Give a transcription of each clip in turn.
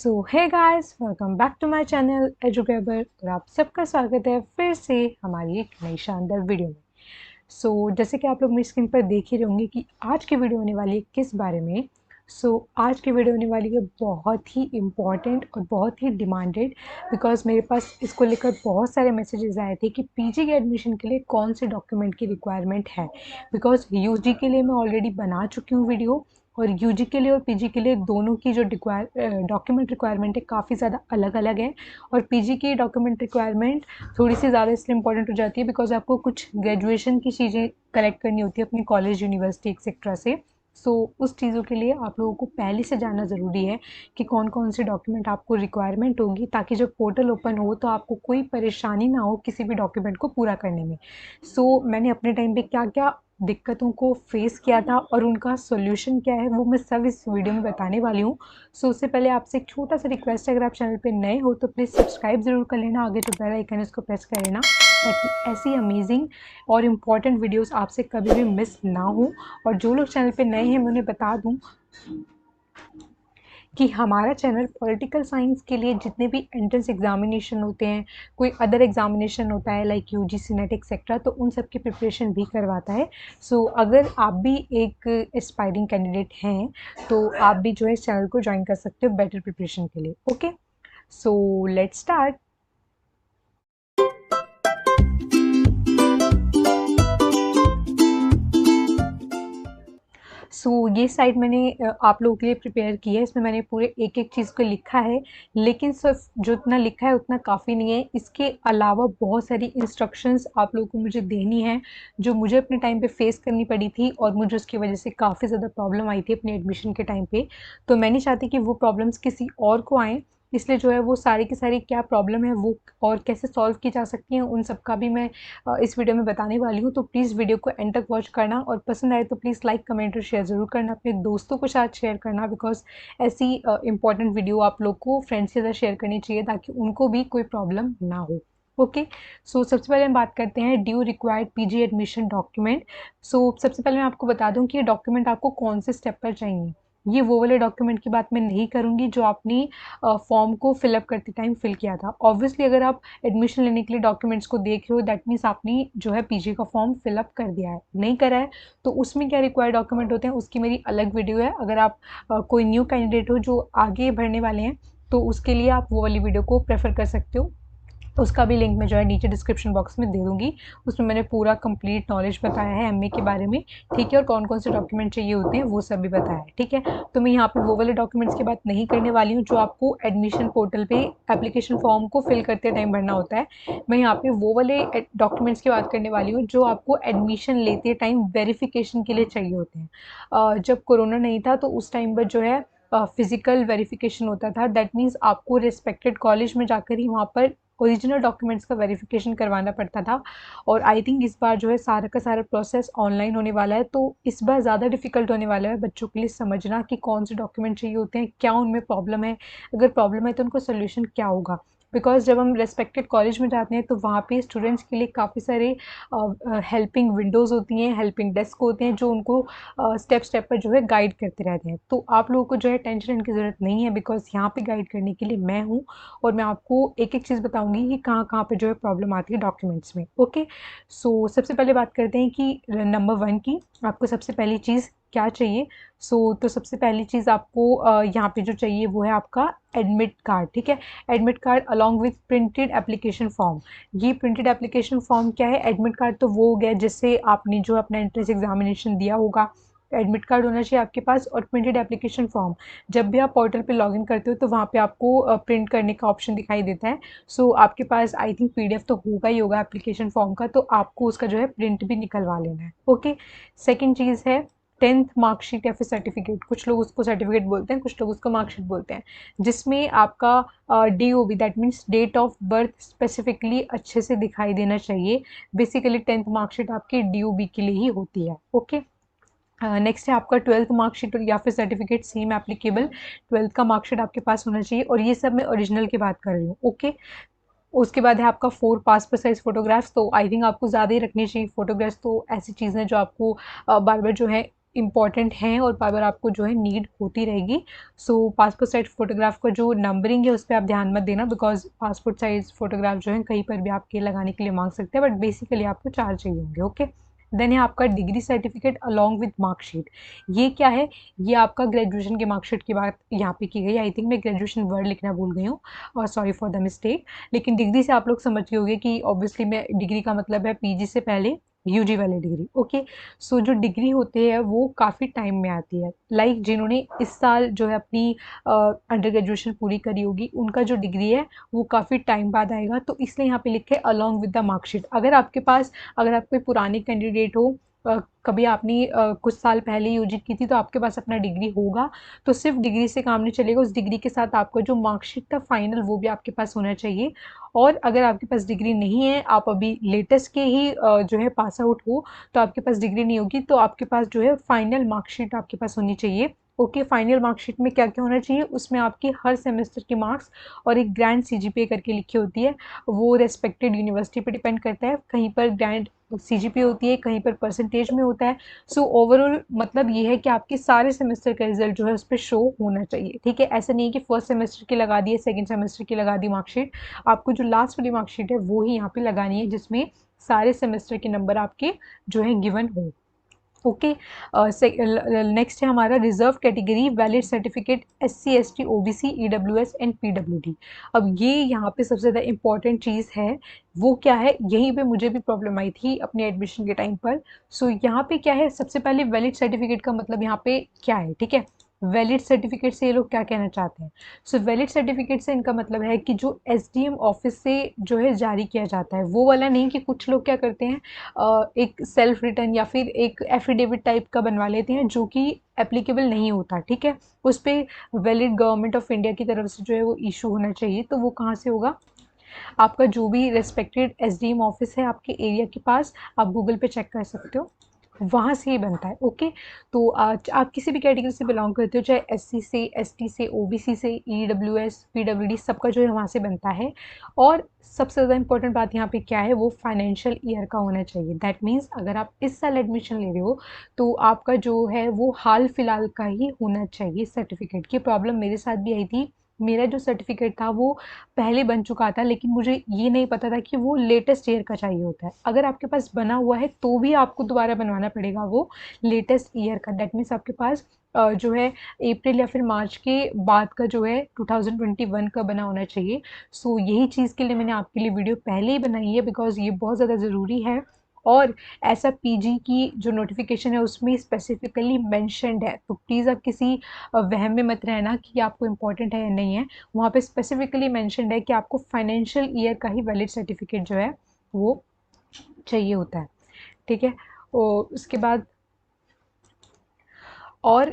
So hey guys, welcome back to my channel एजुकेबर और आप सबका स्वागत है फिर से हमारी एक नई शानदार वीडियो में। जैसे कि आप लोग मेरी स्क्रीन पर देख ही रहे होंगे कि आज की वीडियो होने वाली है किस बारे में। आज की वीडियो होने वाली है बहुत ही इम्पॉर्टेंट और बहुत ही डिमांडेड, बिकॉज मेरे पास इसको लेकर बहुत सारे मैसेजेस आए थे कि पीजी के एडमिशन के लिए कौन से डॉक्यूमेंट की रिक्वायरमेंट है। बिकॉज यूजी के लिए मैं ऑलरेडी बना चुकी हूँ वीडियो, और यूजी के लिए और पीजी के लिए दोनों की जो डॉक्यूमेंट रिक्वायरमेंट है काफ़ी ज़्यादा अलग अलग है। और पीजी की डॉक्यूमेंट रिक्वायरमेंट थोड़ी सी ज़्यादा इसलिए इंपॉर्टेंट हो जाती है बिकॉज आपको कुछ ग्रेजुएशन की चीज़ें कलेक्ट करनी होती है अपनी कॉलेज, यूनिवर्सिटी एक्सेट्रा से। उस चीज़ों के लिए आप लोगों को पहले से जानना ज़रूरी है कि कौन कौन से डॉक्यूमेंट आपको रिक्वायरमेंट होगी, ताकि जब पोर्टल ओपन हो तो आपको कोई परेशानी ना हो किसी भी डॉक्यूमेंट को पूरा करने में। मैंने अपने टाइम पे क्या क्या दिक्कतों को फेस किया था और उनका सॉल्यूशन क्या है वो मैं सब इस वीडियो में बताने वाली हूँ। उससे पहले आपसे एक छोटा सा रिक्वेस्ट है, अगर आप चैनल पे नए हो तो प्लीज़ सब्सक्राइब ज़रूर कर लेना, आगे जो बेल आइकन है उसको प्रेस कर लेना, ताकि ऐसी अमेजिंग और इम्पॉर्टेंट वीडियोस आपसे कभी भी मिस ना हो। और जो लोग चैनल पे नए हैं मैं उन्हें बता दूँ कि हमारा चैनल पॉलिटिकल साइंस के लिए जितने भी एंट्रेंस एग्जामिनेशन होते हैं, कोई अदर एग्जामिनेशन होता है लाइक यूजीसी नेट एक्सेट्रा, तो उन सब की प्रिपरेशन भी करवाता है। अगर आप भी एक एस्पायरिंग कैंडिडेट हैं तो आप भी जो है इस चैनल को ज्वाइन कर सकते हो बेटर प्रिपरेशन के लिए। Okay, let's start. ये साइट मैंने आप लोगों के लिए प्रिपेयर की है। इसमें मैंने पूरे एक एक चीज़ को लिखा है, लेकिन सिर्फ जो इतना लिखा है उतना काफ़ी नहीं है। इसके अलावा बहुत सारी इंस्ट्रक्शंस आप लोगों को मुझे देनी है, जो मुझे अपने टाइम पे फेस करनी पड़ी थी और मुझे उसकी वजह से काफ़ी ज़्यादा प्रॉब्लम आई थी अपने एडमिशन के टाइम पे। तो मैं नहीं चाहती कि वो प्रॉब्लम्स किसी और को आएँ, इसलिए जो है वो सारी की सारी क्या प्रॉब्लम है वो और कैसे सॉल्व की जा सकती हैं उन सब का भी मैं इस वीडियो में बताने वाली हूँ। तो प्लीज़ वीडियो को एंड तक वॉच करना, और पसंद आए तो प्लीज़ लाइक, कमेंट और शेयर ज़रूर करना, अपने दोस्तों के साथ शेयर करना, बिकॉज ऐसी इंपॉर्टेंट वीडियो आप लोग को फ्रेंड्स के साथ शेयर करनी चाहिए ताकि उनको भी कोई प्रॉब्लम ना हो। ओके, सबसे पहले हम बात करते हैं due required PG admission document. सबसे पहले मैं आपको बता दूं कि ये डॉक्यूमेंट आपको कौन से स्टेप पर चाहिए। ये वो वाले डॉक्यूमेंट की बात मैं नहीं करूंगी जो आपने फॉर्म को फिलअप करते टाइम फिल किया था। ऑब्वियसली अगर आप एडमिशन लेने के लिए डॉक्यूमेंट्स को देख रहे हो, दैट मीन्स आपने जो है पीजी का फॉर्म फिलअप कर दिया है। नहीं करा है तो उसमें क्या रिक्वायर्ड डॉक्यूमेंट होते हैं उसकी मेरी अलग वीडियो है। अगर आप कोई न्यू कैंडिडेट हो जो आगे भरने वाले हैं तो उसके लिए आप वो वाली वीडियो को प्रेफर कर सकते हो। उसका भी लिंक मैं जो है नीचे डिस्क्रिप्शन बॉक्स में दे दूँगी। उसमें मैंने पूरा कंप्लीट नॉलेज बताया है एमए के बारे में, ठीक है, और कौन-कौन से डॉक्यूमेंट चाहिए होते हैं वो सब भी बताया है, ठीक है। तो मैं यहाँ पे वो वाले डॉक्यूमेंट्स की बात नहीं करने वाली हूँ जो आपको एडमिशन पोर्टल पे एप्लीकेशन फॉर्म को फिल करते टाइम भरना होता है। मैं यहाँ पे वो वाले डॉक्यूमेंट्स की बात करने वाली हूँ जो आपको एडमिशन लेते टाइम वेरिफिकेशन के लिए चाहिए होते हैं। जब कोरोना नहीं था तो उस टाइम पर जो है फिजिकल वेरिफिकेशन होता था। दैट मीन्स आपको रिस्पेक्टेड कॉलेज में जाकर ही वहाँ पर ओरिजिनल डॉक्यूमेंट्स का वेरिफिकेशन करवाना पड़ता था। और आई थिंक इस बार जो है सारा का सारा प्रोसेस ऑनलाइन होने वाला है, तो इस बार ज़्यादा डिफिकल्ट होने वाला है बच्चों के लिए समझना कि कौन से डॉक्यूमेंट चाहिए होते हैं, क्या उनमें प्रॉब्लम है, अगर प्रॉब्लम है तो उनको सोल्यूशन क्या होगा। बिकॉज जब हम रेस्पेक्टेड कॉलेज में जाते हैं तो वहाँ पे स्टूडेंट्स के लिए काफ़ी सारे हेल्पिंग विंडोज़ होती हैं, हेल्पिंग डेस्क होते हैं जो उनको स्टेप स्टेप पर जो है गाइड करते रहते हैं। तो आप लोगों को जो है टेंशन लेने की ज़रूरत नहीं है, बिकॉज यहाँ पे गाइड करने के लिए मैं हूँ और मैं आपको एक एक चीज़ बताऊंगी कि कहाँ कहाँ पे जो है प्रॉब्लम आती है डॉक्यूमेंट्स में। ओके, सबसे पहले बात करते हैं कि नंबर 1 की आपको सबसे पहली चीज़ क्या चाहिए। तो सबसे पहली चीज़ आपको यहाँ पे जो चाहिए वो है आपका एडमिट कार्ड, ठीक है। Admit card along with printed application form. ये प्रिंटेड एप्लीकेशन फॉर्म क्या है, एडमिट कार्ड तो वो हो गया जिससे आपने जो अपना एंट्रेंस एग्जामिनेशन दिया होगा। एडमिट कार्ड होना चाहिए आपके पास, और प्रिंटेड एप्लीकेशन फॉर्म जब भी आप पोर्टल पे लॉगिन करते हो तो वहाँ पे आपको प्रिंट करने का ऑप्शन दिखाई देता है। आपके पास आई थिंक पीडीएफ तो होगा ही होगा एप्लीकेशन फॉर्म का, तो आपको उसका जो है प्रिंट भी निकलवा लेना है। ओके, सेकेंड चीज़ है 10th मार्कशीट या फिर सर्टिफिकेट। कुछ लोग उसको सर्टिफिकेट बोलते हैं, कुछ लोग उसको मार्कशीट बोलते हैं, जिसमें आपका DOB that means date of birth specifically अच्छे से दिखाई देना चाहिए। बेसिकली 10th मार्कशीट आपकी DOB के लिए ही होती है। ओके, नेक्स्ट है आपका 12th मार्कशीट या फिर सर्टिफिकेट, सेम एप्लीकेबल। 12th का मार्कशीट आपके पास होना चाहिए, और ये सब मैं ओरिजिनल की बात कर रही हूँ। ओके, उसके बाद है आपका 4 पासपोर्ट साइज फोटोग्राफ्स। तो आई थिंक आपको ज़्यादा ही रखनी चाहिए फोटोग्राफ्स, तो ऐसी चीज़ें जो आपको बार बार जो है इम्पॉर्टेंट हैं और बार बार आपको जो है नीड होती रहेगी। सो पासपोर्ट साइज फ़ोटोग्राफ का जो नंबरिंग है उस पर आप ध्यान मत देना, बिकॉज पासपोर्ट साइज फ़ोटोग्राफ जो है कहीं पर भी आपके लगाने के लिए मांग सकते हैं, बट बेसिकली आपको 4 चाहिए होंगे। ओके, देन है आपका degree certificate along with marksheet. ये क्या है? ये आपका ग्रेजुएशन के मार्कशीट की बात यहाँ पे की गई। आई थिंक मैं ग्रेजुएशन वर्ड लिखना भूल गई हूँ, और सॉरी फॉर द मिस्टेक। लेकिन डिग्री से आप लोग समझ गए होंगे कि ऑब्वियसली मैं डिग्री का मतलब है पीजी से पहले यूजी वाली डिग्री। ओके, सो जो डिग्री होती है वो काफ़ी टाइम में आती है। लाइक जिन्होंने इस साल जो है अपनी अंडर ग्रेजुएशन पूरी करी होगी, उनका जो डिग्री है वो काफ़ी टाइम बाद आएगा, तो इसलिए यहाँ पे लिखे अलॉन्ग विद द मार्कशीट। अगर आपके पास, अगर आप कोई पुराने कैंडिडेट हो, कभी आपने कुछ साल पहले यूजी की थी, तो आपके पास अपना डिग्री होगा, तो सिर्फ डिग्री से काम नहीं चलेगा, उस डिग्री के साथ आपका जो मार्कशीट था फाइनल वो भी आपके पास होना चाहिए। और अगर आपके पास डिग्री नहीं है, आप अभी लेटेस्ट के ही जो है पास आउट हो, तो आपके पास डिग्री नहीं होगी, तो आपके पास जो है फाइनल मार्कशीट आपके पास होनी चाहिए। ओके, फाइनल मार्कशीट में क्या क्या होना चाहिए? उसमें आपकी हर सेमेस्टर के मार्क्स और एक ग्रैंड सीजीपीए करके लिखी होती है। वो रेस्पेक्टेड यूनिवर्सिटी पे डिपेंड करता है, कहीं पर ग्रैंड सीजीपीए होती है, कहीं पर परसेंटेज में होता है। सो ओवरऑल मतलब ये है कि आपके सारे सेमेस्टर का रिजल्ट जो है उस पर शो होना चाहिए। ठीक है, ऐसा नहीं है कि फर्स्ट सेमेस्टर की लगा दी है, सेकेंड सेमेस्टर की लगा दी मार्कशीट। आपको जो लास्ट वाली मार्कशीट है वो ही यहाँ पे लगानी है, जिसमें सारे सेमेस्टर के नंबर आपके जो है गिवन हो। ओके, नेक्स्ट है हमारा reserve category valid certificate SC ST OBC EWS and PWD. अब ये यहाँ पे सबसे ज़्यादा इंपॉर्टेंट चीज़ है। वो क्या है? यहीं पे मुझे भी प्रॉब्लम आई थी अपने एडमिशन के टाइम पर। सो यहाँ पे क्या है, सबसे पहले वैलिड सर्टिफिकेट का मतलब यहाँ पे क्या है? ठीक है, वैलिड सर्टिफिकेट से ये लोग क्या कहना चाहते हैं? सो वैलिड सर्टिफिकेट से इनका मतलब है कि जो एसडीएम ऑफिस से जो है जारी किया जाता है, वो वाला नहीं कि कुछ लोग क्या करते हैं, एक सेल्फ रिटर्न या फिर एक एफिडेविट टाइप का बनवा लेते हैं जो कि एप्लीकेबल नहीं होता। ठीक है, उस पर वैलिड गवर्नमेंट ऑफ इंडिया की तरफ से जो है वो इशू होना चाहिए। तो वो कहाँ से होगा? आपका जो भी रेस्पेक्टेड एसडीएम ऑफिस है आपके एरिया के पास, आप गूगल पे चेक कर सकते हो, वहाँ से ही बनता है। ओके, तो आज आप किसी भी कैटेगरी से बिलोंग करते हो, चाहे एससी से, एसटी से, ओबीसी से, ईडब्ल्यूएस, पीडब्ल्यूडी, सबका जो है वहाँ से बनता है। और सबसे ज़्यादा इंपॉर्टेंट बात यहाँ पे क्या है? वो फाइनेंशियल ईयर का होना चाहिए। दैट मीन्स अगर आप इस साल एडमिशन ले रहे हो, तो आपका जो है वो हाल फिलहाल का ही होना चाहिए सर्टिफिकेट। की प्रॉब्लम मेरे साथ भी आई थी। मेरा जो सर्टिफिकेट था वो पहले बन चुका था, लेकिन मुझे ये नहीं पता था कि वो लेटेस्ट ईयर का चाहिए होता है। अगर आपके पास बना हुआ है तो भी आपको दोबारा बनवाना पड़ेगा वो लेटेस्ट ईयर का। दैट मीन्स आपके पास जो है अप्रैल या फिर मार्च के बाद का जो है 2021 का बना होना चाहिए। सो यही चीज़ के लिए मैंने आपके लिए वीडियो पहले ही बनाई है, बिकॉज ये बहुत ज़्यादा ज़रूरी है। और ऐसा पीजी की जो नोटिफिकेशन है उसमें स्पेसिफिकली मेंशन्ड है, तो प्लीज़ आप किसी वहम में मत रहना कि आपको इम्पोर्टेंट है या नहीं है। वहाँ पे स्पेसिफिकली मेंशन्ड है कि आपको फाइनेंशियल ईयर का ही वैलिड सर्टिफिकेट जो है वो चाहिए होता है। ठीक है, और उसके बाद और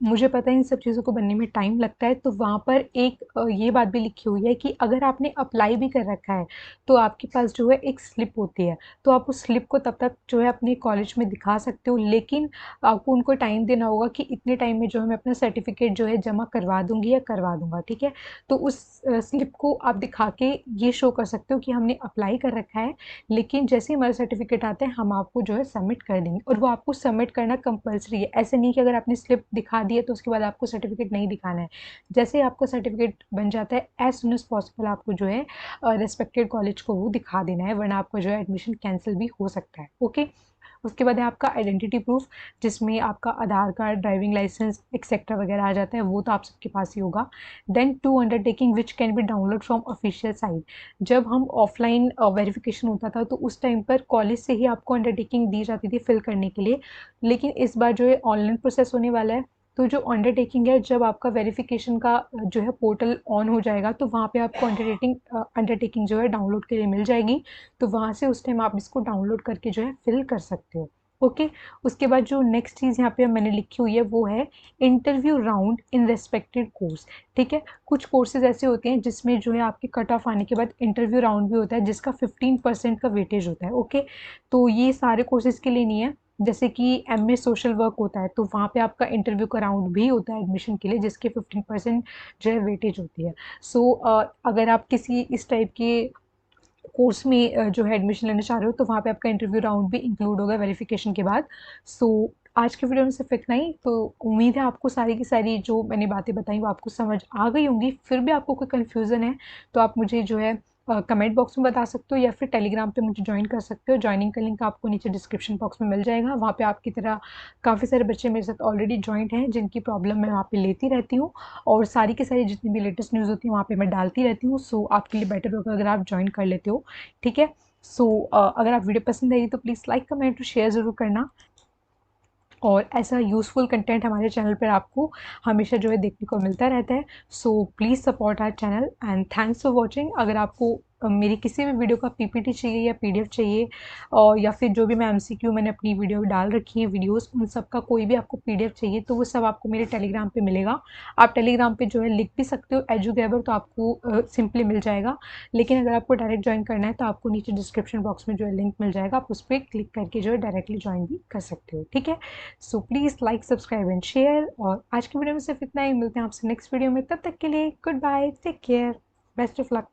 मुझे पता है इन सब चीज़ों को बनने में टाइम लगता है, तो वहाँ पर एक ये बात भी लिखी हुई है कि अगर आपने अप्लाई भी कर रखा है, तो आपके पास जो है एक स्लिप होती है, तो आप उस स्लिप को तब तक जो है अपने कॉलेज में दिखा सकते हो, लेकिन आपको उनको टाइम देना होगा कि इतने टाइम में जो है मैं अपना सर्टिफिकेट जो है जमा करवा दूँगी या करवा दूँगा। ठीक है, तो उस स्लिप को आप दिखा के ये शो कर सकते हो कि हमने अप्लाई कर रखा है, लेकिन जैसे ही हमारा सर्टिफिकेट आता है हम आपको जो है सबमिट कर देंगे, और वो आपको सबमिट करना कंपल्सरी है। ऐसे नहीं कि अगर आपने स्लिप दिखा दी है तो उसके बाद आपको सर्टिफिकेट नहीं दिखाना है। जैसे ही आपका सर्टिफिकेट बन जाता है, एज सुन एज पॉसिबल आपको जो है रेस्पेक्टेड कॉलेज को वो दिखा देना है, वरना आपका जो है एडमिशन कैंसिल भी हो सकता है। ओके, उसके बाद है आपका आइडेंटिटी प्रूफ, जिसमें आपका आधार कार्ड, ड्राइविंग लाइसेंस एक्सेट्रा वगैरह आ जाता है, वो तो आप सबके पास ही होगा। Then two undertaking which can be download from official site. जब हम ऑफलाइन वेरिफिकेशन होता था तो उस टाइम पर कॉलेज से ही आपको अंडरटेकिंग दी जाती थी फिल करने के लिए, लेकिन इस बार जो है ऑनलाइन प्रोसेस होने वाला है। तो जो अंडरटेकिंग है, जब आपका वेरिफिकेशन का जो है पोर्टल ऑन हो जाएगा, तो वहाँ पे आपको अंडरटेकिंग जो है डाउनलोड के लिए मिल जाएगी, तो वहाँ से उस टाइम आप इसको डाउनलोड करके जो है फिल कर सकते हो। ओके, उसके बाद जो नेक्स्ट चीज़ यहाँ पे मैंने लिखी हुई है वो है interview round in respected course. ठीक है, कुछ कोर्सेज ऐसे होते हैं जिसमें जो है आपके कट ऑफ आने के बाद इंटरव्यू राउंड भी होता है, जिसका 15% का वेटेज होता है। ओके, तो ये सारे कोर्सेज के लिए नहीं है। जैसे कि एमए सोशल वर्क होता है, तो वहाँ पे आपका इंटरव्यू का राउंड भी होता है एडमिशन के लिए, जिसके 15% जो है वेटेज होती है। सो अगर आप किसी इस टाइप के कोर्स में जो है एडमिशन लेना चाह रहे हो, तो वहाँ पे आपका इंटरव्यू राउंड भी इंक्लूड होगा वेरिफिकेशन के बाद। सो आज के वीडियो में सिर्फ इतना ही। तो उम्मीद है आपको सारी की सारी जो मैंने बातें बताई वो आपको समझ आ गई होंगी। फिर भी आपको कोई कन्फ्यूज़न है तो आप मुझे जो है कमेंट बॉक्स में बता सकते हो, या फिर टेलीग्राम पे मुझे ज्वाइन कर सकते हो। ज्वाइनिंग का लिंक आपको नीचे डिस्क्रिप्शन बॉक्स में मिल जाएगा। वहाँ पे आपकी तरह काफ़ी सारे बच्चे मेरे साथ ऑलरेडी जॉइंट हैं जिनकी प्रॉब्लम मैं वहाँ पे लेती रहती हूँ, और सारी की सारी जितनी भी लेटेस्ट न्यूज़ होती है वहाँ पे मैं डालती रहती हूँ। सो आपके लिए बेटर होगा अगर आप ज्वाइन कर लेते हो, ठीक है। सो अगर आप वीडियो पसंद आई तो प्लीज़ लाइक कमेंट और शेयर ज़रूर करना, और ऐसा यूज़फुल कंटेंट हमारे चैनल पर आपको हमेशा जो है देखने को मिलता रहता है। So please support our channel and thanks for watching. अगर आपको मेरी किसी भी वीडियो का पीपीटी चाहिए या पीडीएफ चाहिए, और या फिर जो भी मैं एमसीक्यू मैंने अपनी वीडियो में डाल रखी है वीडियोस, उन सब का कोई भी आपको पीडीएफ चाहिए तो वो सब आपको मेरे टेलीग्राम पे मिलेगा। आप टेलीग्राम पे जो है लिख भी सकते हो एजुगैबर, तो आपको सिंपली मिल जाएगा। लेकिन अगर आपको डायरेक्ट ज्वाइन करना है तो आपको नीचे डिस्क्रिप्शन बॉक्स में जो है लिंक मिल जाएगा, आप उस पर क्लिक करके जो है डायरेक्टली ज्वाइन भी कर सकते हो, ठीक है। So please like subscribe and share. और आज की वीडियो में सिर्फ इतना ही, मिलते हैं आपसे नेक्स्ट वीडियो में। तब तक के लिए good bye, take care, best of luck.